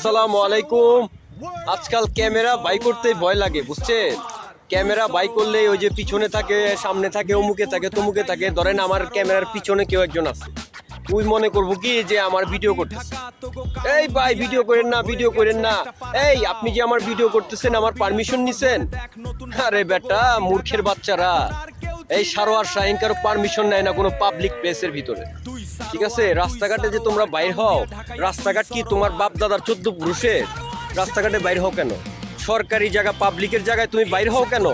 আসসালামু আলাইকুম। আজকাল ক্যামেরা বাই করতে ভয় লাগে, বুঝছেন? ক্যামেরা বাই করলে ওই যে পিছনে থাকে, সামনে থাকে, অমুকে থাকে, তমুকে থাকে। ধরেন আমার ক্যামেরার পিছনে কেউ একজন আছে, তুই মনে করবো কি যে আমার ভিডিও করতেছে। এই ভাই ভিডিও করেন না, ভিডিও করেন না। এই আপনি যে আমার ভিডিও করতেছেন, আমার পারমিশন নিছেন? আরে বেটা মূর্খের বাচ্চারা, এই সারোয়ার শাহিন কারো পারমিশন নেয় না কোনো পাবলিক প্লেসের ভিতরে, ঠিক আছে? রাস্তাঘাটে যে তোমরা বাইর হও, রাস্তাঘাট কি তোমার বাপ দাদার 14 পুরুষের? রাস্তাঘাটে বাইর হও কেন? সরকারি জায়গা, পাবলিকের জায়গায় তুমি বাইর হও কেন?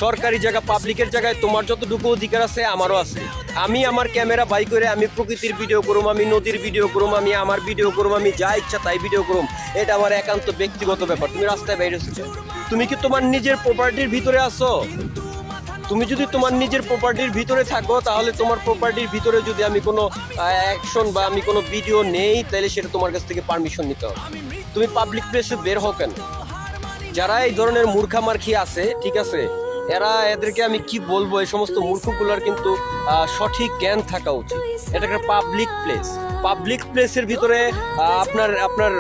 সরকারি জায়গা, পাবলিকের জায়গায় তোমার যতটুকু অধিকার আছে আমারও আছে। আমি আমার ক্যামেরা বাই করে আমি প্রকৃতির ভিডিও করুম, আমি নদীর ভিডিও করুম, আমি আমার ভিডিও করুম, আমি যা ইচ্ছা তাই ভিডিও করুম। এটা আমার একান্ত ব্যক্তিগত ব্যাপার। তুমি রাস্তায় বাইরে এসেছো, তুমি কি তোমার নিজের প্রপার্টির ভিতরে আছো? তুমি যদি তোমার নিজের প্রপার্টির ভিতরে থাকো, তাহলে তোমার প্রপার্টির ভিতরে যদি আমি কোনো অ্যাকশন বা আমি কোনো ভিডিও নেই, তাহলে সেটা তোমার কাছ থেকে পারমিশন নিতে হবে। তুমি পাবলিক প্লেসে বের হও কেন? যারা এই ধরনের মূর্খামার্খী আছে, ঠিক আছে, এদেরকে আমি কি বলবো, এই সমস্ত মূর্খগুলোর কিন্তু সঠিক জ্ঞান থাকা উচিত। এটা একটা পাবলিক প্লেস, পাবলিক প্লেসের ভিতরে আপনার আপনার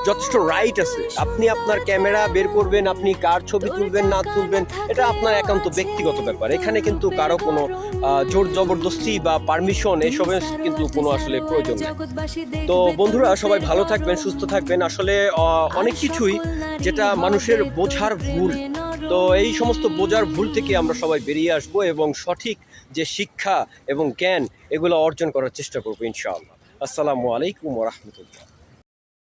যথেষ্ট রাইট আছে। আপনি আপনার ক্যামেরা বের করবেন, আপনি কার ছবি তুলবেন না তুলবেন, এটা আপনার একান্ত ব্যক্তিগত ব্যাপার। এখানে কিন্তু কারো কোনো জোর জবরদস্তি বা পারমিশন এসবের কিন্তু কোনো আসলে প্রয়োজন নেই। তো বন্ধুরা, সবাই ভালো থাকবেন, সুস্থ থাকবেন। আসলে অনেক কিছুই যেটা মানুষের বোঝার ভুল, তো এই সমস্ত বোঝার ভুল থেকে আমরা সবাই বেরিয়ে আসবো এবং সঠিক যে শিক্ষা এবং জ্ঞান এগুলো অর্জন করার চেষ্টা করবো ইনশাআল্লাহ। আসসালামু আলাইকুম ওয়া রাহমাতুল্লাহ।